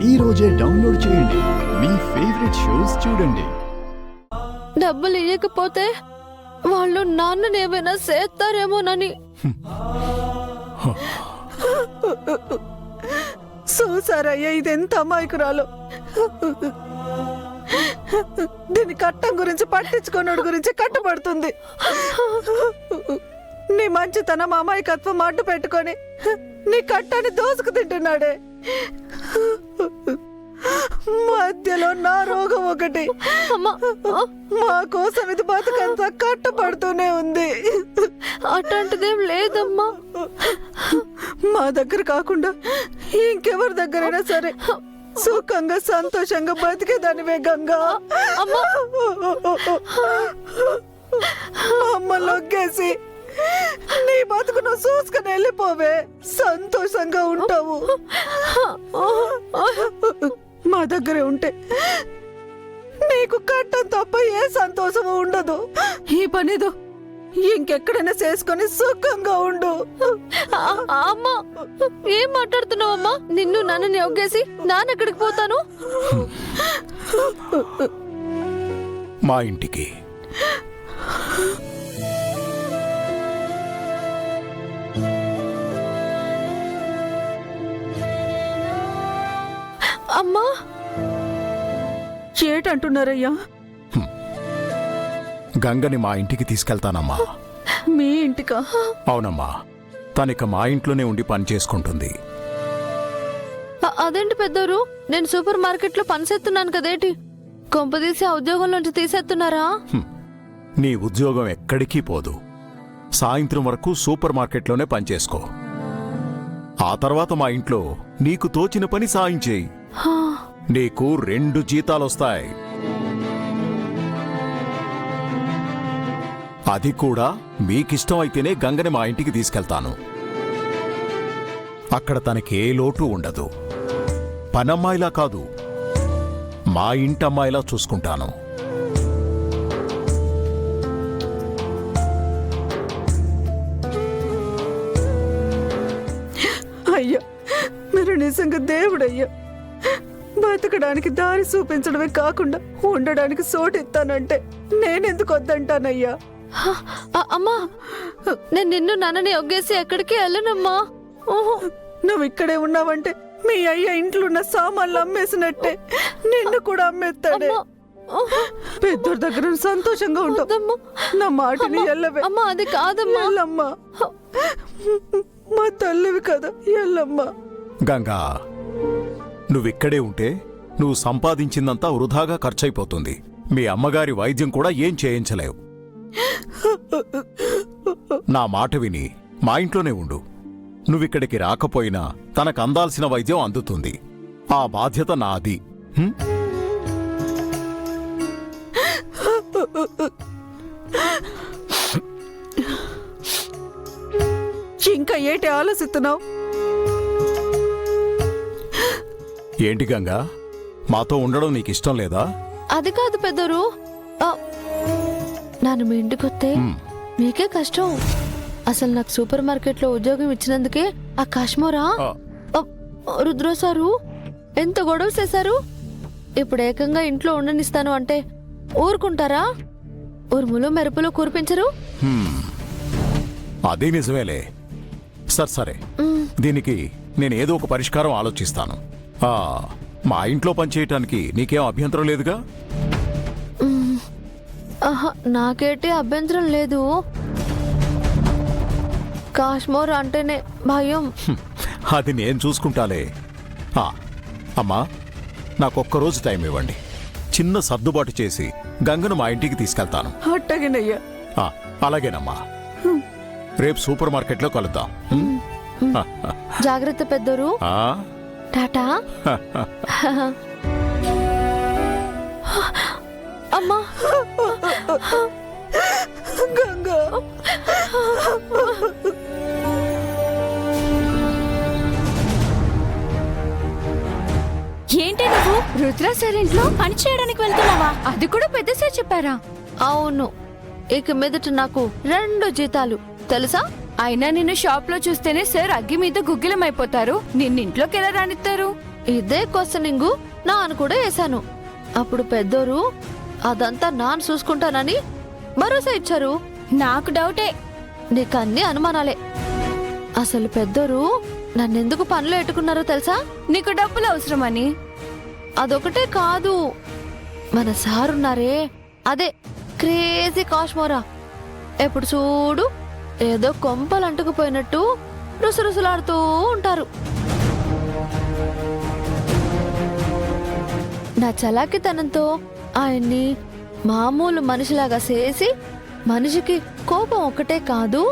ఈ రోజే డౌన్లోడ్ చేయండి. మీ ఫేవరెట్ షోస్ చూడండి. డబ్బులు ఇవ్వకపోతే వాళ్ళు నాన్నని ఏమైనా చేస్తారేమోనని. చూసారయ్యా, ఇదెంత అమాయకురాలు. దీని కట్టం గురించి పట్టించుకున్నోడు గురించి కట్టుబడుతుంది. నీ మంచితనం అమాయకత్వం అడ్డు పెట్టుకొని నీ కట్టాన్ని దోసుకు తింటున్నాడే. మధ్యలో నా రోగం ఒకటి. మా కోసం ఇది బతుకంతా కట్టుబడుతూనే ఉంది. అట్లాంటిదేం లేదమ్మా. మా దగ్గర కాకుండా ఇంకెవరి దగ్గరైనా సరే సుఖంగా సంతోషంగా బతికేదానివే గంగా. అమ్మలోకేసి నీ బతుకు నువ్వు చూసుకుని వెళ్ళిపోవే, సంతోషంగా ఉంటావు. మా దగ్గరే ఉంటే నీకు కట్టం తప్ప ఏ సంతోషము ఉండదు. ఈ పనిదో ఇంకెక్కడైనా చేసుకొని సుఖంగా ఉండు. అమ్మా, ఏం మాట్లాడుతున్నావు అమ్మా? నిన్ను నన్ను ఒగ్గేసి నాన్నెక్కడికి పోతాను? మా ఇంటికి. అమ్మా, ఏటంటున్నారయ్యా? గంగని మా ఇంటికి తీసుకెళ్తానమ్మా. మీ ఇంటికా? అవునమ్మా, తనిక మా ఇంట్లోనే ఉండి పని చేసుకుంటుంది. అదేంటి పెద్దోరు, నేను సూపర్ మార్కెట్ లో పనిచేస్తున్నాను కదేటి? కొంపదీసి ఆ ఉద్యోగంలోంచి తీసేస్తున్నారా? నీ ఉద్యోగం ఎక్కడికి పోదు. సాయంత్రం వరకు సూపర్ మార్కెట్లోనే పనిచేసుకో. ఆ తర్వాత మా ఇంట్లో నీకు తోచిన పని సాయం చేయి. నీకు 2 జీతాలొస్తాయి. అది కూడా మీకిష్టం అయితేనే గంగని మా ఇంటికి తీసుకెళ్తాను. అక్కడ తనకే లోటు ఉండదు. పనమ్మాయిలా కాదు, మా ఇంటమ్మాయిలా చూసుకుంటాను. అయ్యా, మీరు నిజంగా దేవుడయ్యా. బతకడానికి దారి చూపించడమే కాకుండా ఉండడానికి చోటిస్తానంటే నేనెందుకు వద్దంటానయ్యా? అమ్మా, నేను నిన్ను నన్నని ఒగ్గేసి ఎక్కడికి వెళ్ళనమ్మా. నువ్వు ఇక్కడే ఉన్నావంటే మీ అయ్య ఇంట్లో ఉన్న సామాన్లు అమ్మేసినట్టే నిన్ను కూడా అమ్మేస్తాడే. పెద్దోడి దగ్గర సంతోషంగా ఉంటావు. నా మాటని ఎల్లవే. అమ్మా, అది కాదమ్మా. ఎల్లమ్మా, మా తల్లివి కదా, ఎల్లమ్మా. గంగా, నువ్విక్కడే ఉంటే నువ్వు సంపాదించిందంతా వృధాగా ఖర్చయిపోతుంది. మీ అమ్మగారి వైద్యం కూడా ఏం చేయించలేవు. నా మాట విని మా ఇంట్లోనే ఉండు. నువ్విక్కడికి రాకపోయినా తనకు అందాల్సిన వైద్యం అందుతుంది. ఆ బాధ్యత నాది. ఇంకా ఏంటి ఆలోచిస్తున్నావు? ఏంటి గంగా, మాతో ఉండడం నీకిష్టం లేదా? అది కాదు పెద్దరు, నన్ను మీ ఇంటికొస్తే మీకే కష్టం. అసలు నాకు సూపర్ మార్కెట్ లో ఉద్యోగం ఇచ్చినందుకే ఆ కాశ్మోరా రుద్ర సారు ఎంత గొడవ చేశారు. ఇప్పుడు ఏకంగా ఇంట్లో ఉండనిస్తాను అంటే ఊరుకుంటారా? ఉరుములు మెరుపులు కురిపించరు. అదే నిజమేలే. సరే, దీనికి నేనేదో ఒక పరిష్కారం ఆలోచిస్తాను. మా ఇంట్లో పనిచేయటానికి నీకేం అభ్యంతరం లేదుగా? నాకేంటి అభ్యంతరం లేదు. కాశ్మోర్ అంటేనే భయం. అది నేను చూసుకుంటాలే. అమ్మా, నాకొక్కరోజు టైం ఇవ్వండి. చిన్న సర్దుబాటు చేసి గంగను మా ఇంటికి తీసుకెళ్తాను. అట్టగేనయ్యా. అలాగేనమ్మా. రేపు సూపర్ మార్కెట్లో కలుద్దాం. జాగ్రత్త పెద్దరు. టాటా. అమ్మా, గంగా, ఏంటి నువ్వు రుద్ర సార్ ఇంట్లో పని చేయడానికి వెళ్తున్నావా? అది కూడా పెద్ద సార్ చెప్పారా? అవును, ఇక మీదట నాకు 2 జీతాలు తెలుసా? అయినా నిన్ను షాప్ లో చూస్తేనే సార్ అగ్గి మీద గుగ్గిలమైపోతారు. నిన్నింట్లోకి ఎలా రానిస్తారు? ఇదే క్వశ్చనింగ్ నాన్న కూడా వేశాను. అప్పుడు పెద్దోరు అదంతా నాన్న చూసుకుంటానని భరోసా ఇచ్చారు. నాకు డౌటే. నీకన్నీ అనుమానాలే. అసలు పెద్దోరు నన్నెందుకు పనిలో ఎట్టుకున్నారో తెలుసా? నీకు డబ్బులు అవసరమని. అదొకటే కాదు, మన సారున్నారే, అదే క్రేజీ కాశ్మోరా. ఎప్పుడు చూడు ఏదో కొంపలు అంటుకుపోయినట్టు రుసరుసలాడుతూ ఉంటారు. నా చలాకితనంతో ఆయన్ని మామూలు మనిషిలాగా చేసి, మనిషికి కోపం ఒకటే కాదు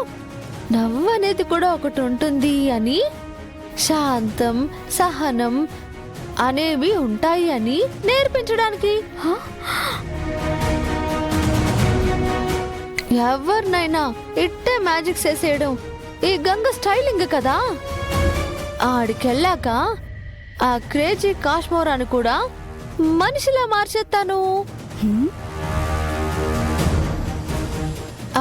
నవ్వు అనేది కూడా ఒకటి ఉంటుంది అని, శాంతం సహనం అనేవి ఉంటాయి అని నేర్పించడానికి. ఎవరినైనా ఇట్టే మ్యాజిక్ చేసేయడం ఈ గంగ స్టైలింగ్ కదా. ఆడికెళ్ళాక ఆ క్రేజీ కాశ్మోరాను కూడా మనిషిలా మార్చేస్తాను.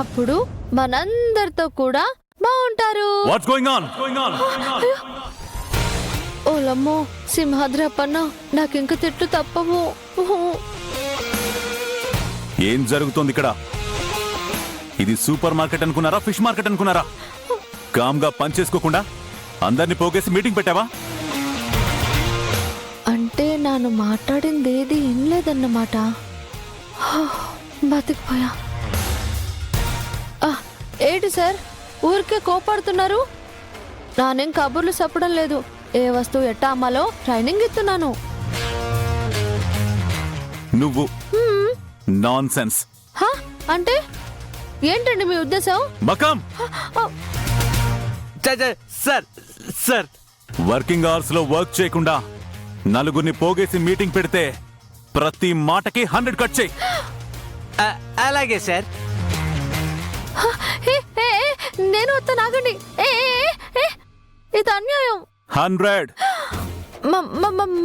అప్పుడు మనందరితో కూడా బాగుంటారు. What's going on? ఓలమ్మో సింహాద్రప్పన్న, నాకింక తిట్టు తప్పవు. ఏం జరుగుతోంది ఇక్కడ? ఇది సూపర్ మార్కెట్ అనుకున్నారా, ఫిష్ మార్కెట్ అనుకున్నారా? కామ్గా పనిచేసుకోకుండా అందరినీ పోగేసి మీటింగ్ పెట్టావా? అంటే నాను మాట్లాడింది ఏది వినలేదన్నమాట. బతికిపోయా. ఏంటి సార్ ఊరికే కోపడుతున్నారు? నానేం కబుర్లు చెప్పడం లేదు. ఏ వస్తువు ఎట్టా అమ్మాలో ట్రైనింగ్ ఇస్తున్నాను. నువ్వు నాన్ సెన్స్. అంటే ఏంటండి మీ ఉద్దేశం? మకం సార్ సార్ వర్కింగ్ అవర్స్ లో వర్క్ చేయకుండా నలుగురిని పోగేసి మీటింగ్ పెడితే ప్రతి మాటకి 100 కట్ చేయి. అలాగే సార్. నేను వస్తాను, ఆగండి. ఇది అన్యాయం. 100.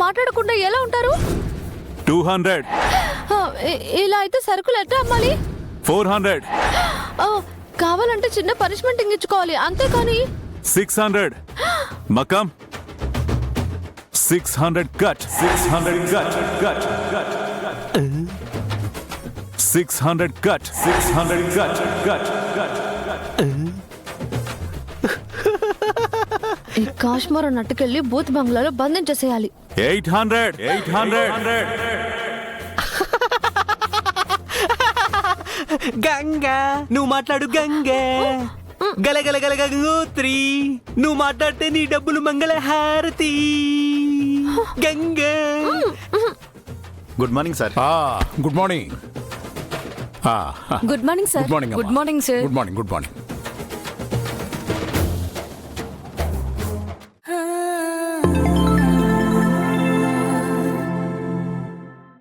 మాట్లాడకుండా ఎలా ఉంటారు? 200. ఇలా అయితే సరుకులు ఎట్లా అమ్మాలి? 400. కావాలంటే చిన్న పనిష్మెంట్ ఇచ్చుకోవాలి, అంతేకాని 600. మకం 600 కట్. 600 కట్. 600 కట్. 600 కట్. ఈ కాశ్మీర్ నట్టుకెళ్ళి బూత్ బంగ్లాలో బంధించేసేయాలి. 800. గంగా నువ్వు మాట్లాడు. గంగా గలగల గలగ గోత్రి నువ్వు మాట్లాడితే నీ డబ్బులు మంగళ హారతి. Ganga good morning sir. Good morning. Good morning sir. Good morning. Good morning sir. Good morning.